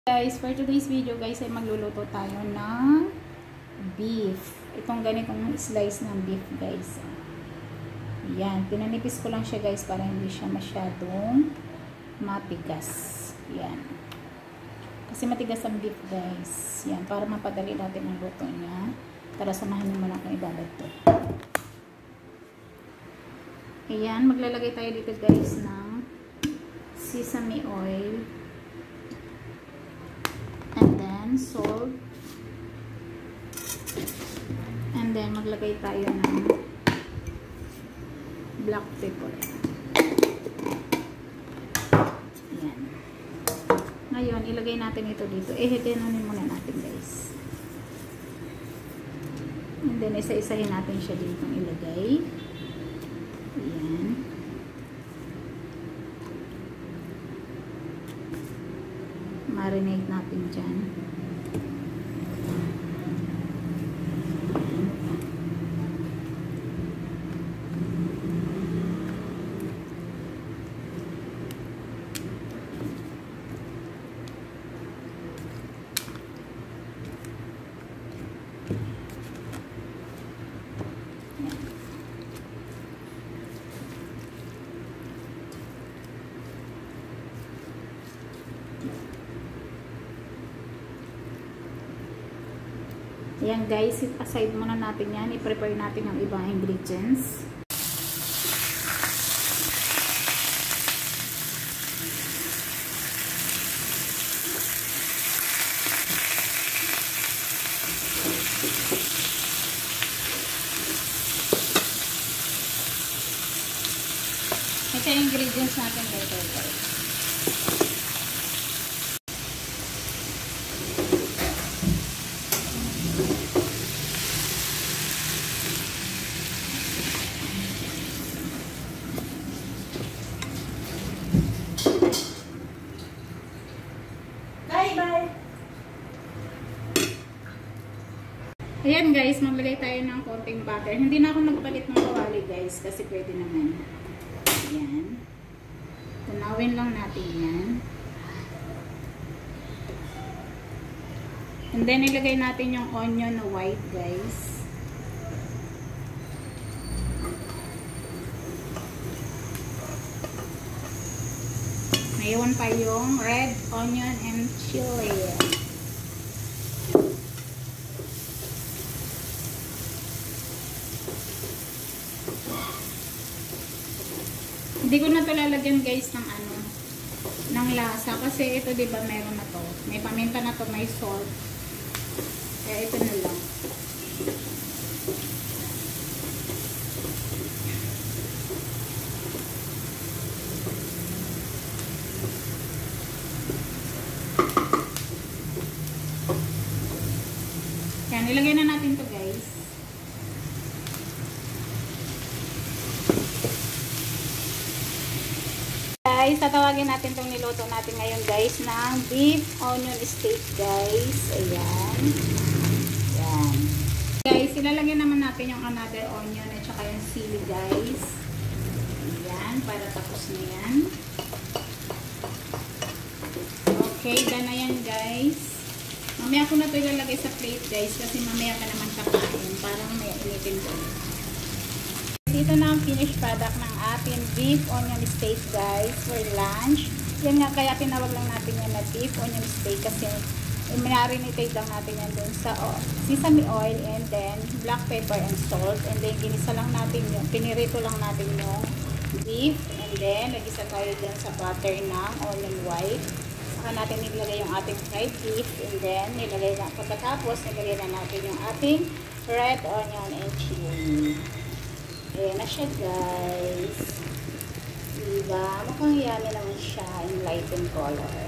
Guys, for today's video guys ay magluluto tayo ng beef. Itong ganitong slice ng beef guys. Yan, pinanipis ko lang siya guys para hindi siya masyadong matigas. Yan. Kasi matigas ang beef guys. Yan, para mapadali natin ang luto niya. Tara, samahan niyo muna akong ibabato. Ayan, maglalagay tayo dito guys ng sesame oil. And then salt. And then maglagay tayo ng black pepper. Ayan. Ngayon, ilagay natin ito dito. Ihitinunin muna natin guys. And then isa-isahin natin siya dito ilagay. Ayan. Marinate natin dyan. Ayan guys, aside muna natin yan. I-prepare natin ang ibang ingredients. Ito yung ingredients natin guys. Ayan guys, maglagay tayo ng konting butter. Hindi na ako nagpalit ng kawali guys, kasi pwede naman. Ayan. Tunawin lang natin yan. And then ilagay natin yung onion na white guys. Ngayon pa yung red onion and chili. Hindi ko na ito lalagyan guys ng lasa kasi ito diba meron na to. May paminta na to, may salt. Kaya ito na lang. Yan, ilagay na natin to guys. Guys, tatawagin natin itong niluto natin ngayon guys ng beef onion steak guys. Ayan. Ayan. Guys, ilalagay naman natin yung another onion at saka yung sili guys. Ayan, para tapos na yan. Okay, done na yan guys. Mamaya ko na ito ilalagay sa plate guys kasi mamaya ka naman kakain. Parang may initin ko. Ito na ang finished product ng ating beef onion steak guys for lunch. Yan nga, kaya tinawag lang natin yan na beef onion steak kasi marinate lang natin yan dun sa sesame oil and then black pepper and salt, and then ginisa lang natin yung, pinirito lang natin yung beef, and then nagisa tayo dyan sa butter ng onion white. Saka natin nilagay yung ating fried beef, and then nilagay na, pagkatapos nilagay na natin yung ating red onion and chili. Ayan na siya guys. Diba? Mukhang yummy naman siya in light in color.